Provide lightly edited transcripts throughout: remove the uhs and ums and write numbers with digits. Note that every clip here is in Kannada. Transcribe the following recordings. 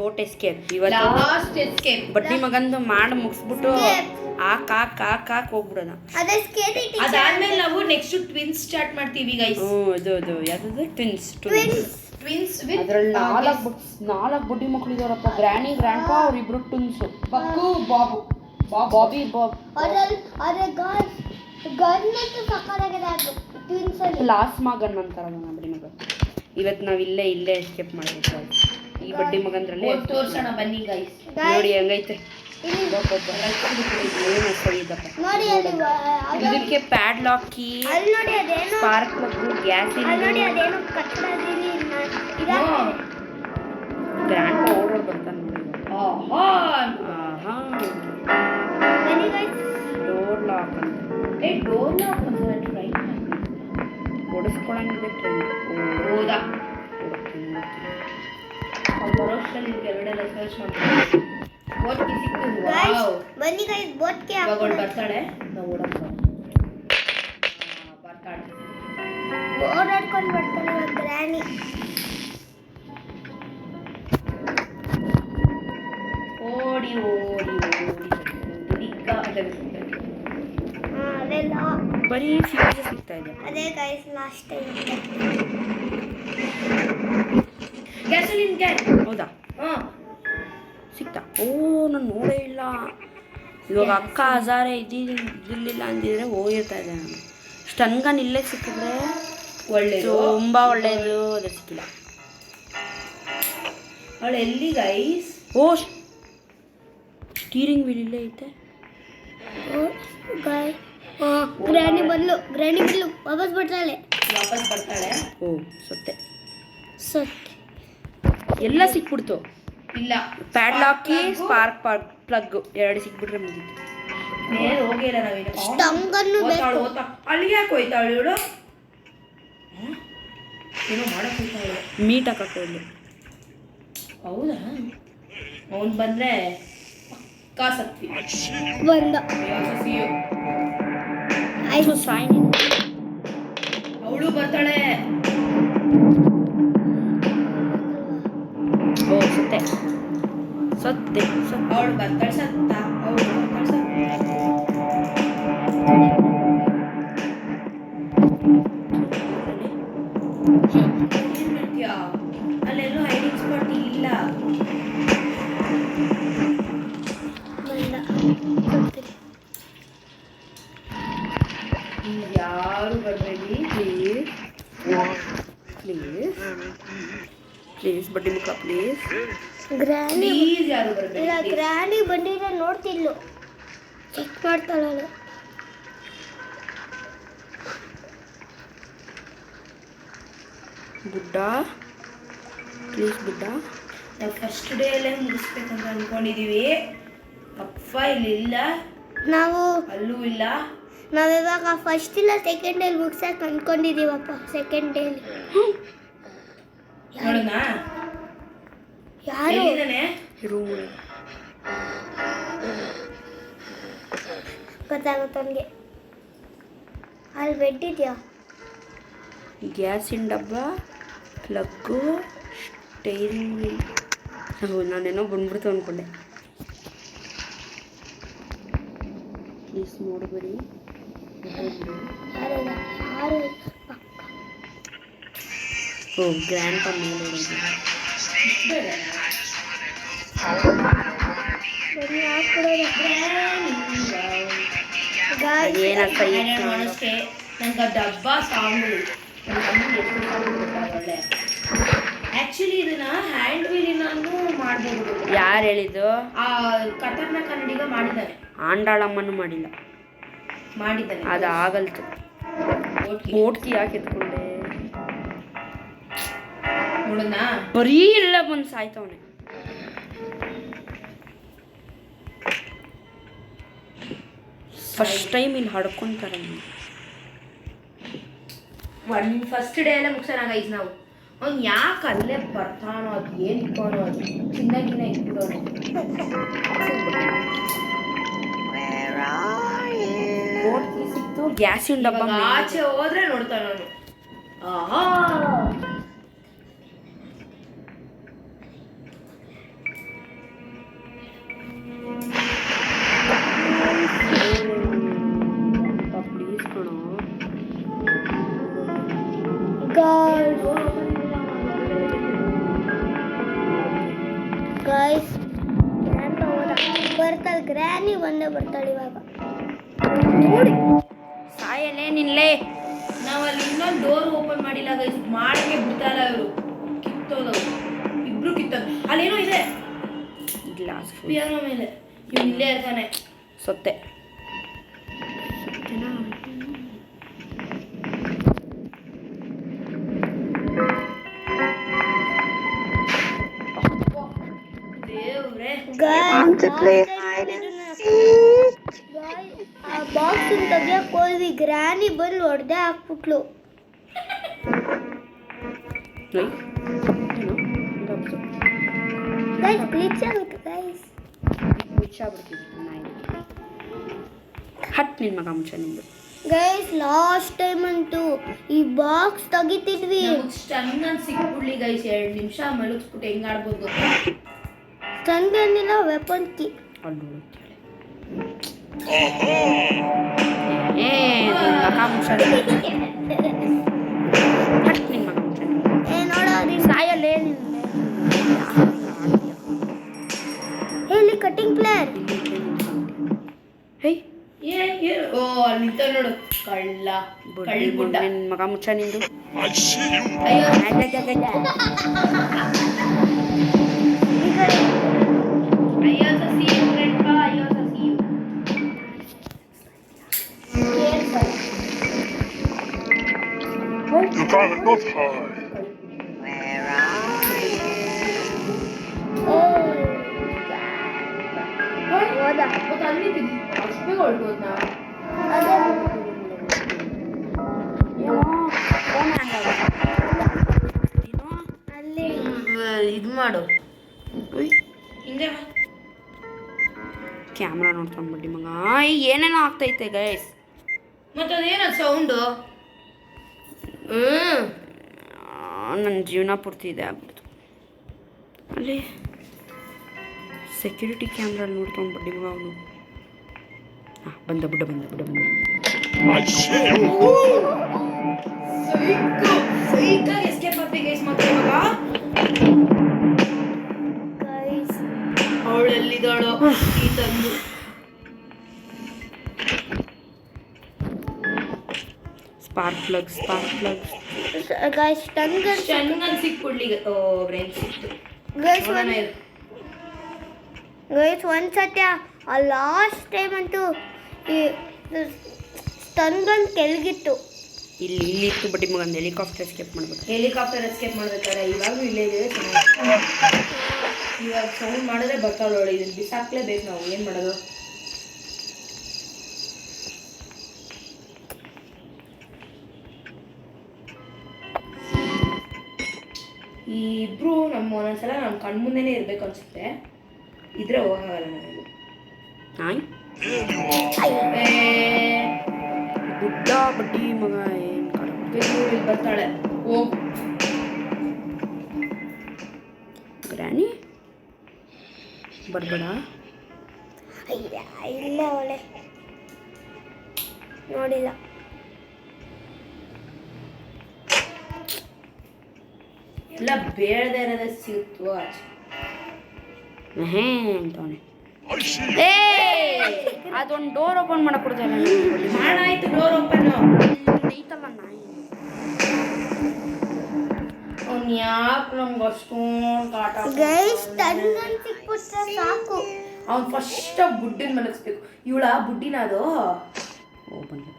ಬೋಟ್ ಎಸ್ಕೇಪ್ ಇವತ್ತು ಲಾಸ್ಟ್ ಎಸ್ಕೇಪ್ ಬಡ್ಡಿ ಮಗಂದು ಮಾಡಿ ಮುಗಿಸ್ಬಿಟ್ಟು ಕಾಕ್ ಹೋಗ್ಬಿಡೋಣ. ಅದಾದ್ಮೇಲೆ ನಾವು ನೆಕ್ಸ್ಟ್ ಟ್ವಿನ್ಸ್ ಸ್ಟಾರ್ಟ್ ಮಾಡ್ತೀವಿ ಗೈಸ್. ಅದು ಯಾವ್ದು ಟ್ವಿನ್ಸ್ ಅದ್ರಲ್ಲಿ ನಾಲ್ಕು ಬಡ್ಡಿ ಮಕ್ಳು ಇದಾರಪ್ಪ. ಗ್ರ್ಯಾನಿ ಗ್ರ್ಯಾಂಡ್ ಪಾ ಅವ್ರಿಬ್ರು ಟ್ವಿನ್ಸ್. ಬಕ್ಕು ಬಾಬು ಬಾಬಿ ಬಾಬ್ ಲಾಸ್ಟ್ ಮಗನ್ ಅಂತಾರ ಬಡ್ಡಿ ಮಗ. ಇವತ್ತು ನಾವು ಇಲ್ಲೇ ಎಸ್ಕೇಪ್ ಮಾಡಬೇಕು ಈ ಬಡ್ಡಿ ಮಗಂದ್ರಲ್ಲಿ. ತೋರ್ಸೋಣ ಬನ್ನಿ ಗೈಸ್. ನೋಡಿ ಹೆಂಗೈತೆ ಇದಕ್ಕೆ padlock key, spark plug, gas grand ಓಡೋಡ್ ಬರ್ತಾನೆ ಡೋರ್ ಲಾಕ್ ಓಡಿಸ್ಕೊಳಂಗಿದೆ ಟ್ರೈನ್. ಹೌದಾ ಬರೋಷ್ಟರಲ್ಲಿ ಎರಡೆಲ್ಲ ಸರ್ಚ್ ಮಾಡ್ತೀವಿ. ಬೋಟ್ ಕಿ ಸಿಕ್ತು. ಬನ್ನಿ ಗೈಸ್ ಬೋಟ್ ಗೆ ಬರ್ತಾಳೆ. ನಾವು ಓಡೋಣ ಬರ್ತಾಳೆ ಓಡಾಡ್ಕೊಂಡು ಬರ್ತಾಳೆ ಗ್ರ್ಯಾನಿ. ಓಡಿ ಅದೆಲ್ಲ ಬರೀ ಫ್ಯೂಸ್ ಸಿಗ್ತಾ ಇದೆ. ಅದೇ guys last time gasoline can. ಹೌದಾ ಸಿಕ್ತಾ? ನಾನು ನೋಡೇ ಇಲ್ಲ. ಇವಾಗ ಅಕ್ಕ ಹಜಾರೆ ಇದಿರಲಿಲ್ಲ ಅಂದಿದ್ರೆ ಹೋಗಿರ್ತಾ ಇದೆ. ನಾನು ಸ್ಟನ್ ಗನ್ ಇಲ್ಲೇ ಸಿಕ್ಕಿದ್ರೆ ಒಳ್ಳೇದು, ತುಂಬ ಒಳ್ಳೇದು. ಅದು ಸಿಕ್ಕಿಲ್ಲ. ಅವಳು ಎಲ್ಲಿ ಗೈಸ್? ಸ್ಟೀರಿಂಗ್ ವೀಲ್ ಇಲ್ಲೇ ಐತೆ. ಗ್ರ್ಯಾನಿ ಬಲ್ಲು ವಾಪಸ್ ಬರ್ತಾಳೆ. ಸೊತ್ತೆ ಸೊತ್ತೆ ಎಲ್ಲ ಸಿಕ್ಬಿಡ್ತು. ಇಲ್ಲ ಪ್ಯಾಡ್ ಲಾಕಿ ಸ್ಪಾರ್ಕ್ ಪ್ಲಗ್ ಎರಡು ಸಿಕ್ಬಿಟ್ರೆ ಮುಗೀತು. ಹೋಗಿಲ್ಲ ನಾವೇನು. ಸ್ಟಂಗನ್ನು ಬೇಕು. ಅಲ್ಲಿಗೆ ಯಾಕೆ ಹೋಯ್ತಾಳು ಇವಳು? ಏನೋ ಮಾಡಕ್ಕೆ ಹೋಯ್ತಾಳು. ಮೀಟ್ ಹಾಕಕ್ಕೆ ಹೋಗ್ಲಿ. ಹೌದಾ? ಅವನು ಬಂದರೆ ಪಕ್ಕಾ ಸತ್ವಿ. ಬಂದ ಆಯ್ತು ಸಾಯಿ. ಅವಳು ಬರ್ತಾಳೆ. ಸತ್ತೆ ಅವಳು ಬರ್ತಾಳೆ. ಸತ್ತ ಅವಳು ಏನ್ ಮಾಡ್ತೀಯಾ? ಅಲ್ಲೆಲ್ಲೂ ಹೈಡಿಂಗ್ ಸ್ಪಾಟ್ ಇಲ್ಲ. ಯಾರು ಬರಬೇಡಿ ಪ್ಲೀಸ್ ಬಡ್ಡಿ ಮುಖ ಪ್ಲೀಸ್. ಗ್ರ್ಯಾನಿ ಪ್ಲೀಸ್ ಯಾರು ಬರಬೇಡಿ. ಇಲ್ಲ ಗ್ರ್ಯಾನಿ ಬಂದಿದ್ರೆ ನೋಡ್ತಿದ್ಲು, ಚೆಕ್ ಮಾಡ್ತಾಳೆ. ಬುಡ್ಡ ಪ್ಲೀಸ್ ಬುಡ್ಡ. ನಾವು ಫಸ್ಟ್ ಡೇ ಅಲ್ಲೇ ಮುಗಿಸ್ಬೇಕಂತ ಅಂದ್ಕೊಂಡಿದ್ದೀವಿ. ಅಪ್ಪ ಇಲ್ಲಿಲ್ಲ, ನಾವು ಅಲ್ಲೂ ಇಲ್ಲ. ನಾವಿವಾಗ ಫಸ್ಟ್ ಇಲ್ಲ ಸೆಕೆಂಡ್ ಡೇಲಿ ಮುಗ್ಸಕ್ಕೆ ಅಂದ್ಕೊಂಡಿದ್ದೀವಪ್ಪ. ಸೆಕೆಂಡ್ ಡೇಲಿ ನೋಡೋಣ ಯಾರು ಎಲ್ಲಿದ್ದಾನೆ. ಗೊತ್ತಾಗುತ್ತೆ ಅವನಿಗೆ. ಅಲ್ಲಿ ಬೆಡ್ ಇದೆಯಾ? ಗ್ಯಾಸಿನ ಡಬ್ಬ, ಪ್ಲಗ್ಗು, ಸ್ಟೈರಿಂಗ್ ವೀಲ್. ನಾನೇನೋ ಬಂದ್ಬಿಡ್ತು ಅಂದ್ಕೊಂಡೆ. ಪ್ಲೀಸ್ ನೋಡಬೇಡಿ. ಯಾರು ಗ್ರ್ಯಾಂಡ್ ಪಾ ಮೇಲೆ ನಂಗೆ ಡಬ್ಬ ಸಾಂಗ್ ಒಳ್ಳೆ. ಆ್ಯಕ್ಚುಲಿ ಇದನ್ನ ಹ್ಯಾಂಡ್ ವೀಲಿನೂ ಮಾಡ್ಬೋದು. ಯಾರು ಹೇಳಿದ್ದು? ಆ ಕಟರ್ನ ಕನ್ನಡಿಗ ಮಾಡಿದ್ದಾನೆ. ಆಂಡಾಳಮ್ಮನೂ ಮಾಡಿಲ್ಲ. ಅದು ಆಗಲ್ತು. ಬೋಟ್ಕಿ ಯಾಕೆ ಎತ್ಕೊಂಡೆ? ನೋಡೋಣ. ಬರೀ ಎಲ್ಲ ಬಂದು ಸಾಯ್ತವನೆ. ಫಸ್ಟ್ ಟೈಮ್ ಇಲ್ಲಿ ಹಡ್ಕೊಂತಾರೆ. ಫಸ್ಟ್ ಡೇ ಎಲ್ಲ ಮುಗಿಸೋಣ ಗೈಸ್ ನಾವು. ಅವ್ನು ಯಾಕೆ ಅಲ್ಲೇ ಬರ್ತಾನೋ, ಅದು ಏನು ಇಟ್ಕೊಳೋ, ಅದು ಚಿನ್ನಾಗಿನ ಇಟ್ಬಿಡೋನು. ಸಿಕ್ತು ಗ್ಯಾಸಿನ ಡಬ್ಬ. ಆಚೆ ಹೋದ್ರೆ ನೋಡ್ತಾನ ಅವನು. ಗೈಸ್ ಬರ್ತಾಳೆ ಗ್ರ್ಯಾನಿ ಬಂದೇ ಬರ್ತಾಳೆ ಇವಾಗ. ಸಾಯಲೇ ನಿನ್ಲೇ. ನಾವು ಅಲ್ಲಿ ಇನ್ನೊಂದು ಡೋರ್ ಓಪನ್ ಮಾಡಿಲ್ಲ ಗೈಸ್, ಮಾಡಕ್ಕೆ ಬಿಡ್ತಾರ ಇವರು. ಕಿತ್ತೋದವು ಇಬ್ರು ಕಿತ್ತೋದು. ಅಲ್ಲೇನೋ ಇದೆ ಗ್ಲಾಸ್ ಪಿಯಾನೋ ಮೇಲೆ. ಇವ್ನು ಇಲ್ಲೇ ಇರ್ತಾನೆ. ಸೊತ್ತೆ. ದೇವ್ರೆ, ಆ ಬಾಕ್ಸ್ ತೆಗಿಯಕ್ ಹೋದ್ವಿ, ಗ್ರ್ಯಾನಿ ಬಂದು ಹೊಡೆದೇ ಹಾಕ್ಬಿಟ್ಲು. ಗೈಸ್ ಗ್ಲಿಚ್ ಆಗುತ್ತೆ ಗೈಸ್. ಹಟ್ ನಿನ್ ಮಗ ಮುಂಚೆ ನಿಂದು. ಗೈಸ್ ಲಾಸ್ಟ್ ಟೈಮ್ ಅಂತೂ ಈ ಬಾಕ್ಸ್ ತೆಗಿತಿದ್ವಿ. ನಮಗ್ ಸ್ಟನ್ ಗನ್ ಸಿಕ್ಬಿಡ್ಲಿ ಗೈಸ್, 2 ನಿಮಿಷ ಮಲಗಿಸ್ಬಿಟ್ಟು ಹೆಂಗ್ ಆಡ್ಬೋದು ಗೊತ್ತಾ? ಸ್ಟನ್ ಗನ್ ಇಲ್ಲ, ವೆಪನ್ ಕಿ. ಏ ನಿನ್ ಮಗ ಮುಂಚೆ ಹಟ್ ನಿನ್ ಮಗ ಮುಂಚೆ ಏ ನೋಡೋ ಸಾಯಲ್ಲೇ ಹೇಳಿ ಕಟಿಂಗ್ ಪ್ಲೇಯರ್. ಹೇ ಓ ಅಲ್ಲಿ ನಿಂತ ನೋಡು, ಕಳ್ಳ ಕಳ್ಳಿ ಗುಡ್ಡ. ನಿನ್ ಮಗ ಮುಚ್ಚ ನಿಂದು. ಅಯ್ಯೋ ಅಯ್ಯೋ ಸಸಿ ಫ್ರೆಂಡ್ ಬಾ, ಅಯ್ಯೋ ಸಸಿ. You cannot hide. ಹೋದ ಮತ್ತೆ ಅಲ್ಲಿ ಅಷ್ಟು ಬೇಗ ಹೊರಟೋದ್ ನಾವು. ಅಲ್ಲಿ ಇದು ಮಾಡು, ಹಿಂದೆ ಬಾ. ಕ್ಯಾಮ್ರಾ ನೋಡ್ಕೊಂಡ್ಬಿಡಿ ಮಗ. ಏನೇನೋ ಆಗ್ತೈತೆ ಗೈಸ್. ಮತ್ತೆ ಅದೇನದು ಸೌಂಡು? ನನ್ನ ಜೀವನ ಪೂರ್ತಿ ಇದೆ ಆಗ್ಬಿಡ್ತು. ಅಲ್ಲಿ ಸೆಕ್ಯೂರಿಟಿ ಕ್ಯಾಮ್ರಾ ನೋಡ್ಕೊಂಡ್ಬಿಡಿ ಮಗ ಅವನು. ಹಾಂ ಬಂದ ಬಿಡ ಬಂದ ಬಿಡ ಬಂದ. I see you. ಸೈಕಾಗಿ ಎಸ್ಕೇಪ್ ಆಗ್ತಿ ಗೈಸ್. ಮತ್ತೆ ಇವಾಗ ಗೈಸ್ ಅವಳೆಲ್ಲಿದ್ದಾಳೋ ಈ ತಂದು. Spark plugs guys stun gun. ಚೆನ್ನಾಗಿ ಸಿಕ್ಬಿಡ್ಲಿ. ಓ ಬ್ರೈನ್ ಸಿಕ್ತು. ಗೈಸ್ ನೋಡೋಣ ಇರು. ಗೈಸ್ ಒಂದ್ಸತ್ಯ ಆ ಲಾಸ್ಟ್ ಟೈಮ್ ಅಂತೂ ಈ ಸ್ಟನ್ ಗನ್ ಕೆಳಗಿತ್ತು. ಇಲ್ಲಿ ಇತ್ತು ಬಡ್ಡಿ ಮಗ. ಒಂದು ಹೆಲಿಕಾಪ್ಟರ್ ಎಸ್ಕೇಪ್ ಮಾಡ್ಬೇಕು. ಹೆಲಿಕಾಪ್ಟರ್ ಎಸ್ಕೇಪ್ ಮಾಡ್ಬೇಕಾದ್ರೆ ಇವಾಗಲೂ ಇಲ್ಲೇ ಇದೆ. ಚೆನ್ನಾಗಿ ಇವಾಗ ಸೌಂಡ್ ಮಾಡಿದ್ರೆ ಬರ್ತಾವಳು. ಇದನ್ನ ಬಿಸಾಕ್ಲೇಬೇಕು ನಾವು. ಏನು ಮಾಡೋದು? ಈ ಇಬ್ರು ಒಂದೊಂದ್ಸಲ ನಮ್ಮ ಕಣ್ಮುಂದೆನೇ ಇರ್ಬೇಕು ಅನ್ಸುತ್ತೆ. ಇದ್ರೆ ಹೋಗಲ್ಲ ನನಗೆ. ನಾಯಿ ಗುಡ್ಡ ಬಡ್ಡಿ ಮಗ. ಏನು ಬೆಂಗಳೂರಿಗೆ ಬರ್ತಾಳೆ. ಹೋಗು ಗ್ರಾನಿ ಬರ್ಬೇಡ. ಇಲ್ಲ ಅವಳೆ ನೋಡಿಲ್ಲ. ಎಲ್ಲ ಬೇಡದೇ ಇರೋದೇ ಸಿಗುತ್ತೋ ಆಚೆ. ಹೇ ಅಂತವನೆ. I see you. ಏ ಅದೊಂದು ಡೋರ್ ಓಪನ್ ಮಾಡಕ್ ಕೊಡ್ತಲ್ಲ. ಮಾಡಾಯ್ತು ಡೋರ್ ಓಪನ್. ಐತಲ್ಲ ನಾಯಿ. ಅವ್ನು ಯಾಕೆ ನಮ್ಗೆ ಅಷ್ಟೊಂದು ಕಾಟ? ಗೈಸ್ ಸ್ಟನ್ ಗನ್ ಸಿಕ್ಬಿಟ್ರೆ ಸಾಕು. ಅವ್ನು ಫಸ್ಟ್ ಬುಡ್ಡಿನ ಮಲಗಿಸ್ಬೇಕು. ಇವಳ ಬುಡ್ಡಿನ ಅದು. ಓ ಬಂದು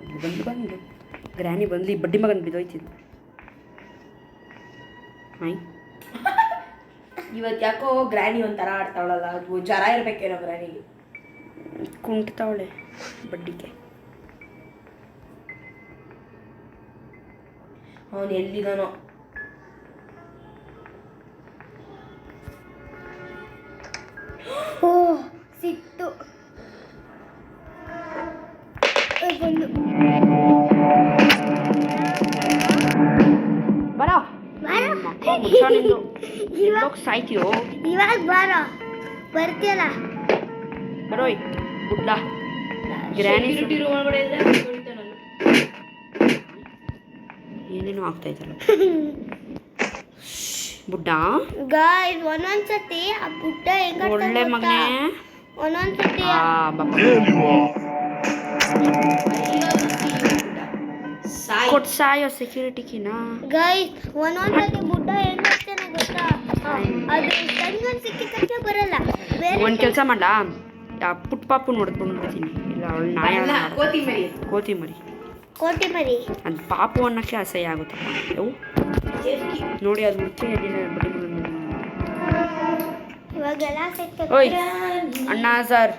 ಗ್ರಾನಿ ಬಂದ್ಲಿ ಬಡ್ಡಿ ಮಗನ್ ಬಿದ್ದೋಯ್ತಿದ್ದು. ನಾಯಿ ಇವತ್ತು ಯಾಕೋ ಗ್ರಾನಿ ಒಂಥರ ಆಡ್ತಾವಳಲ್ಲ, ಅದು ಜರ ಇರ್ಬೇಕೇನೋ ಗ್ರಾನಿಗೆ. ಕುಂಟ್ತಾವಳೆ ಬಡ್ಡಿಗೆ. ಅವನು ಎಲ್ಲಿದಾನೋ? ಓ ಸಿಕ್ತು. ಬಂದು ಬರೋ ಇವಾಗ ಸಾಯ್ತೀಯೋ. ಇವಾಗ ಬಾರೋ ಬರ್ತೀಯಲ್ಲ. ಬರೋಯ್ ಗುಡ್ಡ. ಗ್ರಾನಿ ರೂಮ್ ಒಳಗಡೆ ಇದ್ರೆ ಹೊಡಿತಾನಲ್ಲ. ಏನೇನೋ ಆಗ್ತೈತಲ್ಲ. ಬುಡ್ಡ ಗಾಯ್ಸ್ ಒಂದೊಂದ್ಸತಿ ಆ ಬುಡ್ಡ ಹೆಂಗ ಒಳ್ಳೆ ಮಗನೇ. ಒಂದೊಂದ್ಸತಿ ಬಾಬಾ There you are. ಸಾಯಿ ಕೊಟ್ಟು ಸಾಯೋ ಸೆಕ್ಯೂರಿಟಿಕಿನ. ಗೈಸ್ ಒಂದೊಂದ್ಸತಿ ಬುಡ್ಡ ಹೆಂಗ್ ಮಾಡ್ತಾನೆ ಗೊತ್ತಾ ಅದು ತನ್ಗನ್ ಸಿಕ್ಕಿದ ತಕ್ಷಣ ಬರಲ್ಲ ಬೇರೆ ಒಂದು ಕೆಲಸ ಮಾಡ, ಪುಟ್ ಪಾಪು ನೋಡ್ಕೊಂಡು ಬಿಡ್ತೀನಿ. ಇಲ್ಲ ಅವಳು ನಾಯ ಅಲ್ಲ, ಕೋತಿಮರಿ ಕೋತಿ ಮರಿ. ಕೋಟಿ ಮರಿ ಅದು ಪಾಪು ಅನ್ನೋಕ್ಕೆ ಅಸಹ್ಯ ಆಗುತ್ತಪ್ಪ. ಅವು ನೋಡಿ ಅದು ಮುಖ್ಯ ಬಡಿ ಮಗನ. ಇವಾಗೆಲ್ಲ ಸಿಕ್ತ ಓಯ್ ಅಣ್ಣ ಸರ್,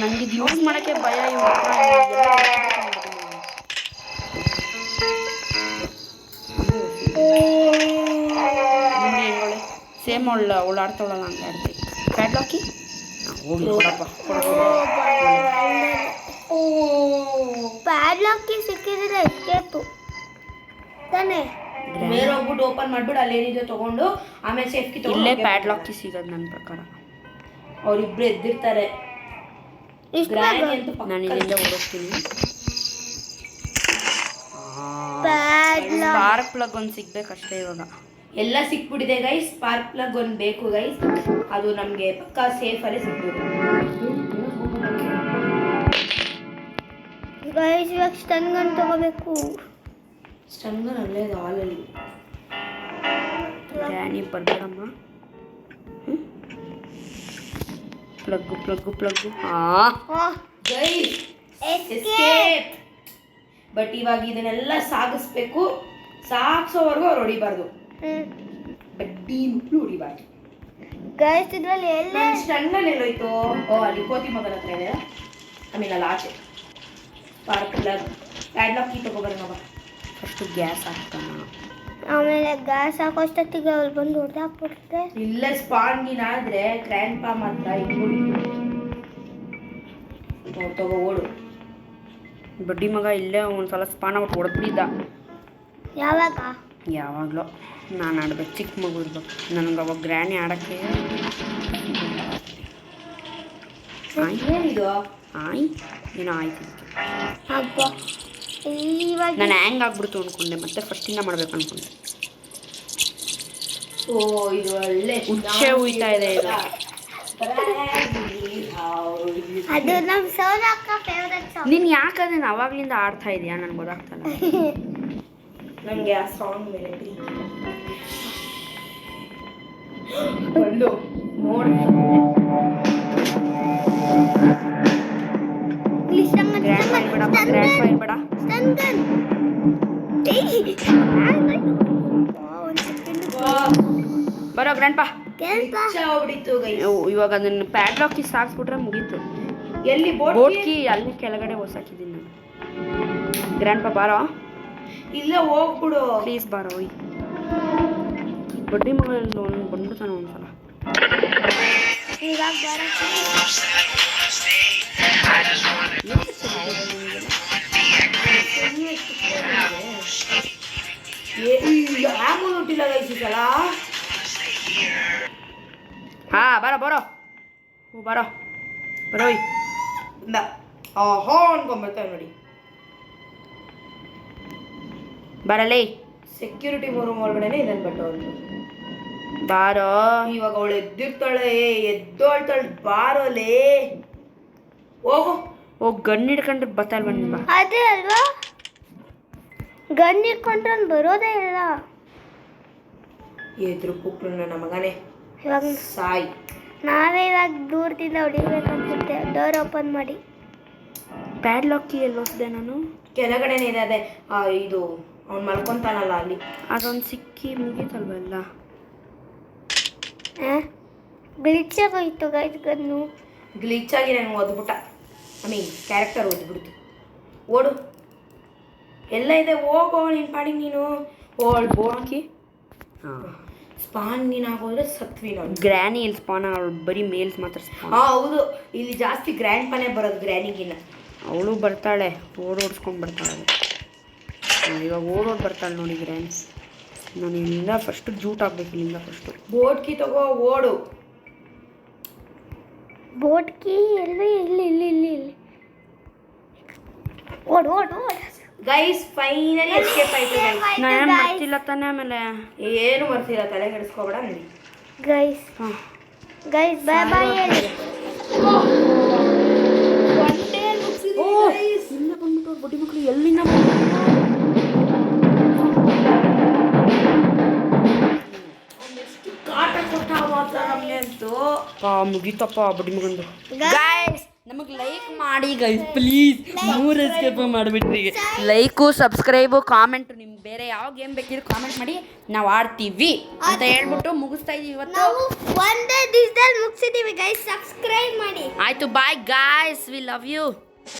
ನನಗೆ ಇದು ಯೂಸ್ ಮಾಡೋಕ್ಕೆ ಭಯ. ಸೇಮ್ ಅವಳು ಆಡ್ತಾವಳಲ್ಲ ಹಂಗೆ ಆಡ್ತೀವಿ. ಪ್ಯಾಡ್ಲಾಕಿ ಹೋಗಿ ಕೊಡಪ್ಪ ಪ್ಯಾಡ್ಲಾಕಿ ಸಿಕ್ಕಿದ್ರೆ ಎಸ್ಕೇಪು ತಾನೇ. ಮೇಲೆ ಹೋಗ್ಬಿಟ್ಟು ಓಪನ್ ಮಾಡ್ಬಿಟ್ಟು ಅಲ್ಲೇನಿದೆ ತಗೊಂಡು ಆಮೇಲೆ ಸೇಫ್ಟಿ ಇಲ್ಲೇ ಪ್ಯಾಡ್ಲಾಕಿ ಸಿಗೋದು ನನ್ನ ಪ್ರಕಾರ. ಅವ್ರಿಬ್ರು ಎದ್ದಿರ್ತಾರೆ. ಇಷ್ಟು ಗ್ರಾನಿ ಅಂತೂ ಪಕ್ಕ ನಾನು ಇಲ್ಲಿಂದ ಓಡೋಗ್ತೀನಿ. ಪ್ಯಾಡ್ಲಾಕ್ ಸ್ಪಾರ್ಕ್ ಪ್ಲಗ್ ಒಂದು ಸಿಗ್ಬೇಕಷ್ಟೇ ಇವಾಗ. ಎಲ್ಲ ಸಿಕ್ಬಿಟ್ಟಿದೆ ಗೈಸ್. ಸ್ಪಾರ್ಕ್ ಪ್ಲಗ್ ಒಂದು ಬೇಕು ಗೈಸ್, ಅದು ನಮಗೆ ಪಕ್ಕ ಸೇಫಲ್ಲೇ ಸಿಗ್ಬೋದು. ಗೈಸ್ ಇವಾಗ ಸ್ಟನ್ ಗನ್ ತಗೋಬೇಕು. ಸ್ಟನ್ಗನ್ ಅಲ್ಲೇ ಅದು ಹಾಲಲ್ಲಿ. ಗ್ರಾನಿ ಬರ್ಬೇಡಮ್ಮ. Plug plug plug. ಹಾಂ ಗೈಸ್ ಎಸ್ಕೇಪ್. ಎಸ್ಕೇಪ್. ಬಟ್ ಇವಾಗ ಇದನ್ನೆಲ್ಲ ಸಾಗಿಸ್ಬೇಕು. ಸಾಗಿಸೋವರೆಗೂ ಅವ್ರು ಹೊಡಿಬಾರ್ದು. ಬಡ್ಡಿ ಮುಟ್ಲು ಹೊಡಿಬಾರ್ದು. ಗೈಸ್ ಇದ್ರಲ್ಲಿ ಎಲ್ಲ ನನ್ನ ಸ್ಟನ್ಗನ್ ಎಲ್ಲೋಯ್ತು? ಓ ಅಲ್ಲಿ ಕೋತಿ ಮಗನ ಹತ್ರ ಇದೆ. ಆಮೇಲೆ ಅಲ್ಲಿ ಆಚೆ ಸ್ಪಾರ್ಕ್ ಪ್ಲಗ್ ಪ್ಯಾಡ್ಲಾಕ್ ಕೀ ತಗೋಬಾರ ನಾವು. ಫಸ್ಟು ಗ್ಯಾಸ್ ಹಾಕ್ತಾನ. ಆಮೇಲೆ ಗ್ಯಾಸ್ ಹಾಕೋಷ್ಟೊತ್ತಿಗೆ ಅವ್ರು ಬಂದು ಹೊಡೆದಾಕ್ಬಿಡ್ತೆ. ಇಲ್ಲ ಸ್ಪಾನ್ಗಿನಾದ್ರೆ ಗ್ರ್ಯಾಂಡ್ ಪಾ ಮಾತ್ರ ತಗೋ ಓಡು. ಬಡ್ಡಿ ಮಗ ಇಲ್ಲೇ ಒಂದ್ಸಲ ಸ್ಪಾನ ಬಿಟ್ಟು ಹೊಡೆದ್ಬಿಟ್ಟಿದ್ದ. ಯಾವಾಗ ಯಾವಾಗಲೂ ನಾನು ಆಡ್ಬೇಕು, ಚಿಕ್ಕ ಮಗು ಇರ್ಬೇಕು. ನನಗೆ ಅವಾಗ ಗ್ರ್ಯಾನಿ ಆಡೋಕ್ಕೆ ಏನಿದು? ಆಯ್ ಏನೋ ಆಯ್ತು. ಹಬ್ಬ ಇವಾಗ ನಾನು ಹ್ಯಾಂಗ್ ಆಗ್ಬಿಡ್ತು ಅಂದ್ಕೊಂಡೆ, ಮತ್ತೆ ಫಸ್ಟಿಂದ ಮಾಡ್ಬೇಕು ಅಂದ್ಕೊಂಡೆ. ಓ ಇದು ಒಳ್ಳೆ ಉಚ್ಚೆ ಉಯ್ತಾ ಇದೆ ಇದು. ಅದು ನಮ್ಮ ಸೌರಕ್ಕ ಫೇವ್ರೆಟ್ ಸಾಂಗ್. ನೀನು ಯಾಕೆ ಅದನ್ನು ಅವಾಗ್ಲಿಂದ ಆಡ್ತಾ ಇದೆಯಾ ನನಗೆ ಗೊತ್ತಾಗ್ತಲ್ಲ. ನನಗೆ ಆ ಸಾಂಗ್ ಮೇಲೆ ಒಂದು ನೋಡಿ ಗ್ರ್ಯಾಂಡ್ ಫೈಲ್ ಬೇಡ, ಗ್ರ್ಯಾಂಡ್ ಫೈಲ್ ಬೇಡ. ಸ್ಟನ್ ಗನ್ ಬರೋ ಗ್ರ್ಯಾಂಡ್ ಪಾ. ಹೊಡಿತು ಗೈ. ಇವಾಗ ಅದನ್ನು ಪ್ಯಾಡ್ಲಾಕಿ ಸಾಕ್ಸ್ಬಿಟ್ರೆ ಮುಗೀತು. ಎಲ್ಲಿ ಬೋಟ್ ಬೋಟ್ ಕೀ ಅಲ್ಲಿ ಕೆಳಗಡೆ ಹೊಸಾಕಿದ್ದೀನಿ ನಾನು. ಗ್ರ್ಯಾಂಡ್ ಪಾ ಬಾರೋ, ಇಲ್ಲ ಹೋಗ್ಬಿಡು. ಪ್ಲೀಸ್ ಬಾರೋ. ಓಯ್ ಬಡ್ಡಿ ಮಗಳಲ್ಲಿ ಒಂದು ಬಂದ್ಬಿಡ್ತಾನೆ ಒಂದ್ಸಲ. ಇವಾಗ ಬರಕ್ಕೆ ಆಮೂಲ್ ಹುಟ್ಟಿಲ್ಲ ಗೈಸಿ ಸಲ. ಹಾ ಬರೋ ಬರೋ ಬರೋ ಬರೋ. ಹೋ ಅನ್ಕೊಂಬರ್ತಾರೆ ನೋಡಿ. ಬರಲೇ ಸೆಕ್ಯೂರಿಟಿ ರೂಮ್ ಒಳಗಡೆನೆ ಇದನ್ನು ಬಟ್ ಅವ್ರು ಬಾರೋ. ಇವಾಗ ಅವಳು ಎದ್ದಿರ್ತಾಳೆ, ಎದ್ದೋಳ್ತಾಳೆ. ಬಾರೋಲೇ ಹೋಗು. ಹೋಗಿ ಗನ್ ಹಿಡ್ಕೊಂಡ್ರೆ ಬತ್ತಲ್ವ ನಿನ್ ಬಾ. ಅದೇ ಅಲ್ವಾ ಗನ್ ಇಟ್ಕೊಂಡ್ರೆ ಬರೋದೇ ಇಲ್ಲ. ಎದ್ರು ಕುಕ್ಳು ನನ್ನ ಮಗನೇ ಇವಾಗ ಸಾಯಿ. ನಾವೇ ಇವಾಗ ದೂರದಿಂದ ಹೊಡಿಬೇಕಂತಿದ್ದೆ. ಡೋರ್ ಓಪನ್ ಮಾಡಿ. ಪ್ಯಾಡ್ಲಾಕಿ ಎಲ್ಲಿ ಹೋಗ್ದೆ ನಾನು? ಕೆಳಗಡೆನೇ ಇದೆ. ಅದೇ ಇದು ಅವ್ನು ಮಲ್ಕೊಂತಾನಲ್ಲ ಅಲ್ಲಿ. ಅದೊಂದು ಸಿಕ್ಕಿ ಮುಗೀತಲ್ವ ಎಲ್ಲ. ಗ್ಲಿಚ್ ಆಗೋಯ್ತು ಗೈಸ್ ಗನ್ನು. ಗ್ಲಿಚ್ ಆಗಿ ನಾನು ಓದ್ಬಿಟ್ಟ. ಕ್ಯಾರೆಕ್ಟರ್ ಓದ್ಬಿಡ್ತು. ಓಡು. ಎಲ್ಲ ಇದೆ, ಹೋಗೋ ನಿನ್ನ ಪಾಡಿಗೆ ನೀನು. ಓಲ್ಡ್ ಬೋಕಿ ಹಾಂ ಸ್ಪಾನ್ ನೀನು ಆಗೋದ್ರೆ ಸತ್ವಿ ನಾವು. ಗ್ರ್ಯಾನಿ ಇಲ್ಲಿ ಸ್ಪಾನ, ಅವಳು ಬರೀ ಮೇಲ್ಸ್ ಮಾತ್ರ ಸ್ಪಾನ್. ಹೌದು, ಇಲ್ಲಿ ಜಾಸ್ತಿ ಗ್ರ್ಯಾಂಡ್ ಪಾನೇ ಬರೋದು ಗ್ರ್ಯಾನಿಗಿನ್ನ. ಅವಳು ಬರ್ತಾಳೆ, ಓಡೋಡ್ಸ್ಕೊಂಡು ಬರ್ತಾಳೆ. ಇವಾಗ ಓಡೋಡ್ ಬರ್ತಾಳೆ ನೋಡಿ ಗ್ರ್ಯಾನಿ. ನಾನು ಇಲ್ಲಿಂದ ಫಸ್ಟು ಜೂಟ್ ಹಾಕ್ಬೇಕು. ಇಲ್ಲಿಂದ ಫಸ್ಟು ಬೋಟ್ ಕೀ ತಗೋ ಓಡು. ಬೋಟ್ ಕೀ ಎಲ್ಲಿ ಇಲ್ಲಿ ಇಲ್ಲಿ ಇಲ್ಲಿ ಇಲ್ಲಿ ಓಡ್ ಓಡ್ ಓಡ್. ಗೈಸ್ ಫೈನಲಿ ಎಸ್ಕೇಪ್ ಆಯ್ತು guys. ನಾನು ಮಾಡ್ತಿಲ್ಲ ತಾನೇ ಆಮೇಲೆ ಏನು ಬರ್ತಿಲ್ಲ, ತಲೆ ಕೆಡಿಸ್ಕೋಬೇಡ ನಡಿ. ಗೈಸ್ ಗೈಸ್ ಬಾಯ್ ಬಾಯ್ ಹೇಳಿ. ಇಲ್ಲ ಬಂದ್ಬಿಟ್ಟು ಬುಡ್ಡಿ ಮಕ್ಕಳು ಎಲ್ಲಿಂದ ಕಾಟ ಕೊಟ್ಟ ಮಾತ್ರ ನಮಗೆ ಅಂತೂ ಮುಗೀತಪ್ಪ ಬುಡ್ಡಿ ಮಗಂದು. ಗೈಸ್ ನಮಗೆ ಲೈಕ್ ಮಾಡಿ ಗೈಸ್ ಪ್ಲೀಸ್. 3 ಎಸ್ಕೇಪ್ ಮಾಡಿಬಿಟ್ರಿ. ಲೈಕು ಸಬ್ಸ್ಕ್ರೈಬು ಕಾಮೆಂಟು, ನಿಮ್ಗೆ ಬೇರೆ ಯಾವ ಗೇಮ್ ಬೇಕಿದ್ರು ಕಾಮೆಂಟ್ ಮಾಡಿ, ನಾವು ಆಡ್ತೀವಿ ಅಂತ ಹೇಳ್ಬಿಟ್ಟು ಮುಗಿಸ್ತಾ ಇದೀವಿ ಇವತ್ತು. ನಾವು ಒಂದೇ ದಿವಸದಲ್ಲಿ ಮುಗಿಸಿದೀವಿ ಗೈಸ್. ಸಬ್ಸ್ಕ್ರೈಬ್ ಮಾಡಿ. ಆಯ್ತು bye guys, we love you.